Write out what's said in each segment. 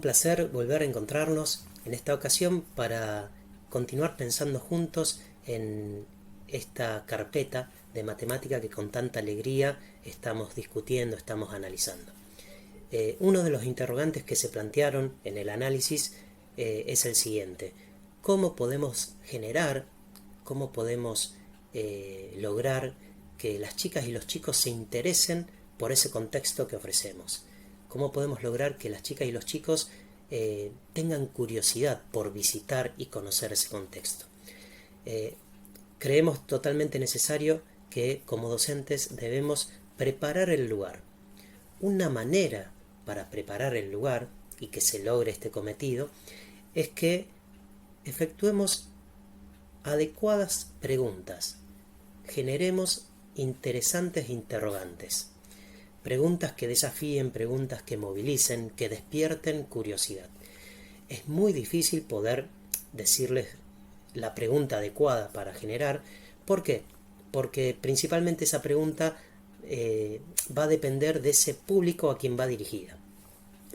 placer volver a encontrarnos en esta ocasión para continuar pensando juntos en esta carpeta de matemática que con tanta alegría estamos discutiendo, estamos analizando. Uno de los interrogantes que se plantearon en el análisis es el siguiente: ¿cómo podemos generar, cómo podemos lograr que las chicas y los chicos se interesen por ese contexto que ofrecemos? ¿Cómo podemos lograr que las chicas y los chicos tengan curiosidad por visitar y conocer ese contexto? Creemos totalmente necesario que como docentes debemos preparar el lugar. Una manera para preparar el lugar y que se logre este cometido es que efectuemos adecuadas preguntas, generemos interesantes interrogantes, preguntas que desafíen, preguntas que movilicen, que despierten curiosidad. Es muy difícil poder decirles la pregunta adecuada para generar. ¿Por qué? Porque principalmente esa pregunta va a depender de ese público a quien va dirigida.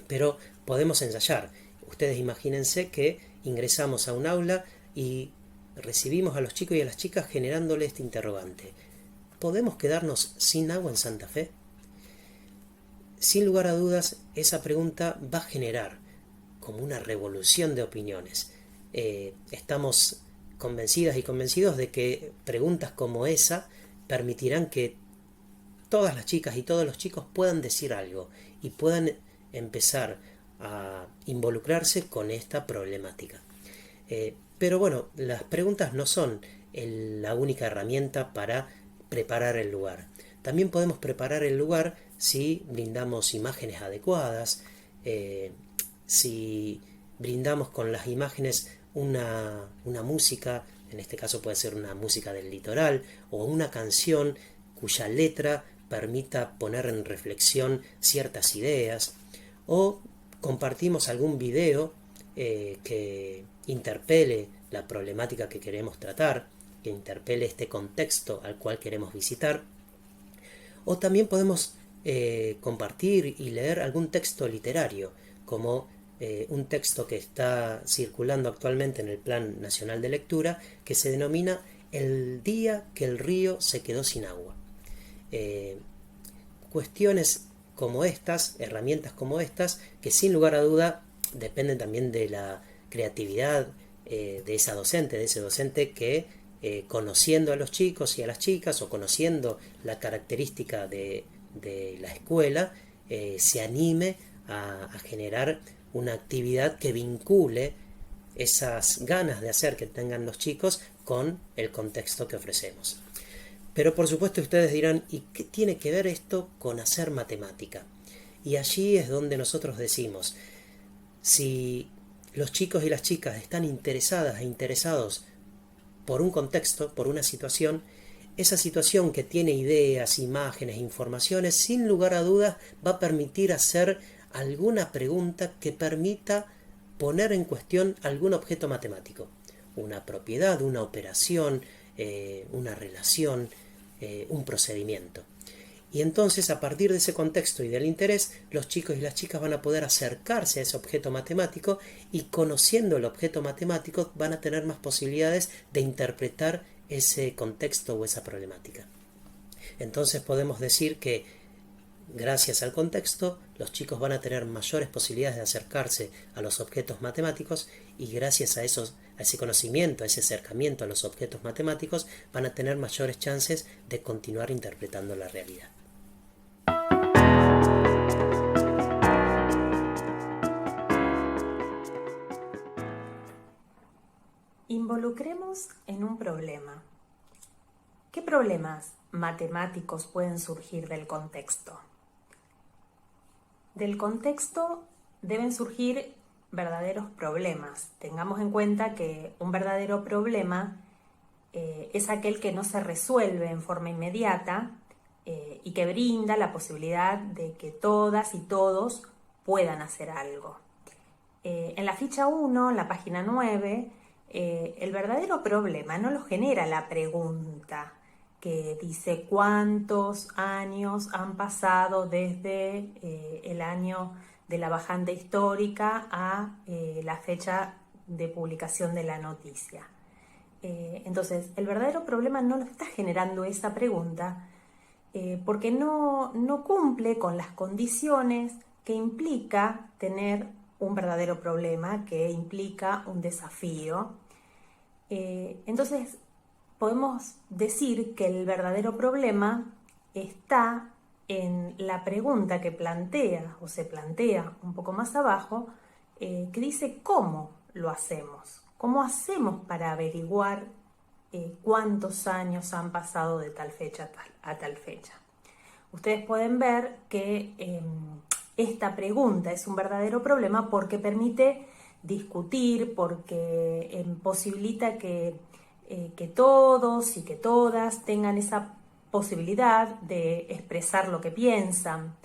Pero podemos ensayar. Ustedes imagínense que ingresamos a un aula y recibimos a los chicos y a las chicas generándole este interrogante: ¿podemos quedarnos sin agua en Santa Fe? Sin lugar a dudas, esa pregunta va a generar como una revolución de opiniones. Estamos convencidas y convencidos de que preguntas como esa permitirán que todas las chicas y todos los chicos puedan decir algo y puedan empezar a involucrarse con esta problemática. Pero bueno, las preguntas no son la única herramienta para preparar el lugar. También podemos preparar el lugar si brindamos imágenes adecuadas, si brindamos con las imágenes una música, en este caso puede ser una música del litoral, o una canción cuya letra permita poner en reflexión ciertas ideas, o compartimos algún video que interpele la problemática que queremos tratar, que interpele este contexto al cual queremos visitar. O también podemos compartir y leer algún texto literario, como un texto que está circulando actualmente en el Plan Nacional de Lectura, que se denomina El día que el río se quedó sin agua. Cuestiones como estas, herramientas como estas, que sin lugar a duda dependen también de la creatividad de esa docente, de ese docente que conociendo a los chicos y a las chicas, o conociendo la característica de la escuela, se anime a generar una actividad que vincule esas ganas de hacer que tengan los chicos con el contexto que ofrecemos. Pero por supuesto ustedes dirán: ¿y qué tiene que ver esto con hacer matemática? Y allí es donde nosotros decimos: si los chicos y las chicas están interesadas e interesados por un contexto, por una situación, esa situación que tiene ideas, imágenes, informaciones, sin lugar a dudas va a permitir hacer alguna pregunta que permita poner en cuestión algún objeto matemático, una propiedad, una operación, una relación, un procedimiento. Y entonces, a partir de ese contexto y del interés, los chicos y las chicas van a poder acercarse a ese objeto matemático, y conociendo el objeto matemático van a tener más posibilidades de interpretar ese contexto o esa problemática. Entonces podemos decir que gracias al contexto, los chicos van a tener mayores posibilidades de acercarse a los objetos matemáticos, y gracias a ese conocimiento, a ese acercamiento a los objetos matemáticos, van a tener mayores chances de continuar interpretando la realidad. Involucremos en un problema. ¿Qué problemas matemáticos pueden surgir del contexto? Del contexto deben surgir verdaderos problemas. Tengamos en cuenta que un verdadero problema es aquel que no se resuelve en forma inmediata y que brinda la posibilidad de que todas y todos puedan hacer algo. En la ficha 1, en la página 9, el verdadero problema no lo genera la pregunta que dice cuántos años han pasado desde el año de la bajante histórica a la fecha de publicación de la noticia. Entonces, el verdadero problema no lo está generando esa pregunta porque no cumple con las condiciones que implica tener un verdadero problema, que implica un desafío. Entonces, podemos decir que el verdadero problema está en la pregunta que plantea o se plantea un poco más abajo, que dice cómo lo hacemos. ¿Cómo hacemos para averiguar cuántos años han pasado de tal fecha a tal fecha? Ustedes pueden ver que esta pregunta es un verdadero problema porque permite discutir, porque posibilita que todos y que todas tengan esa posibilidad de expresar lo que piensan.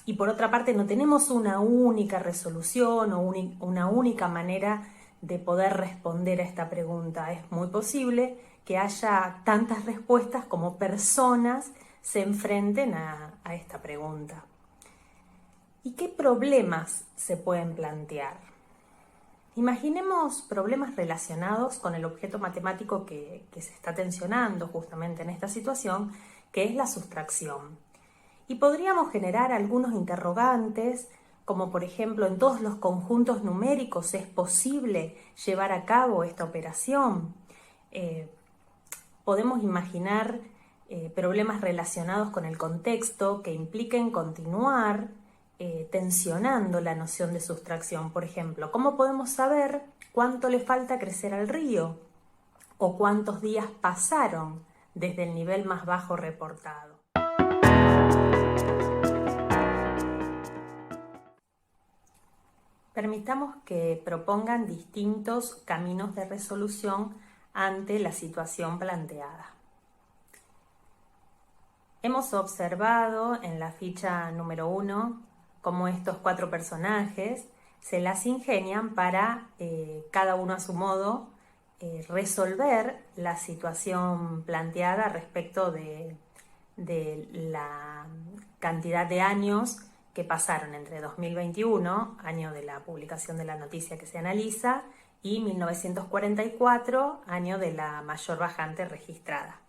Y por otra parte, no tenemos una única resolución o una única manera de poder responder a esta pregunta. Es muy posible que haya tantas respuestas como personas se enfrenten a esta pregunta. ¿Y qué problemas se pueden plantear? Imaginemos problemas relacionados con el objeto matemático que se está tensionando justamente en esta situación, que es la sustracción. Y podríamos generar algunos interrogantes, como por ejemplo, ¿en todos los conjuntos numéricos es posible llevar a cabo esta operación? Podemos imaginar problemas relacionados con el contexto que impliquen continuar tensionando la noción de sustracción. Por ejemplo, ¿cómo podemos saber cuánto le falta crecer al río? ¿O cuántos días pasaron desde el nivel más bajo reportado? Permitamos que propongan distintos caminos de resolución ante la situación planteada. Hemos observado en la ficha número 1 cómo estos 4 personajes se las ingenian para, cada uno a su modo, resolver la situación planteada respecto de la cantidad de años que pasaron entre 2021, año de la publicación de la noticia que se analiza, y 1944, año de la mayor bajante registrada.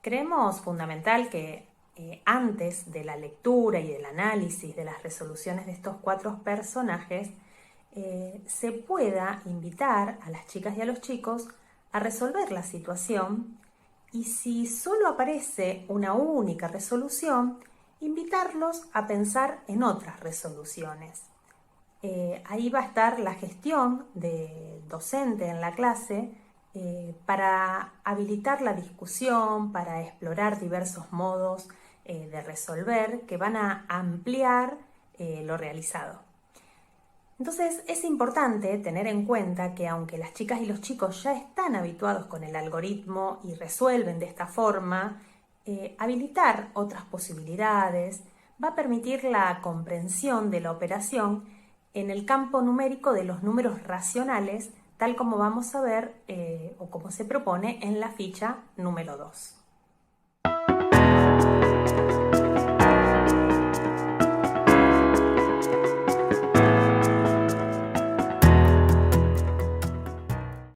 Creemos fundamental que antes de la lectura y del análisis de las resoluciones de estos 4 personajes, se pueda invitar a las chicas y a los chicos a resolver la situación, y si solo aparece una única resolución, invitarlos a pensar en otras resoluciones. Ahí va a estar la gestión del docente en la clase para habilitar la discusión, para explorar diversos modos de resolver que van a ampliar lo realizado. Entonces es importante tener en cuenta que aunque las chicas y los chicos ya están habituados con el algoritmo y resuelven de esta forma, habilitar otras posibilidades va a permitir la comprensión de la operación en el campo numérico de los números racionales, tal como vamos a ver o como se propone en la ficha número 2.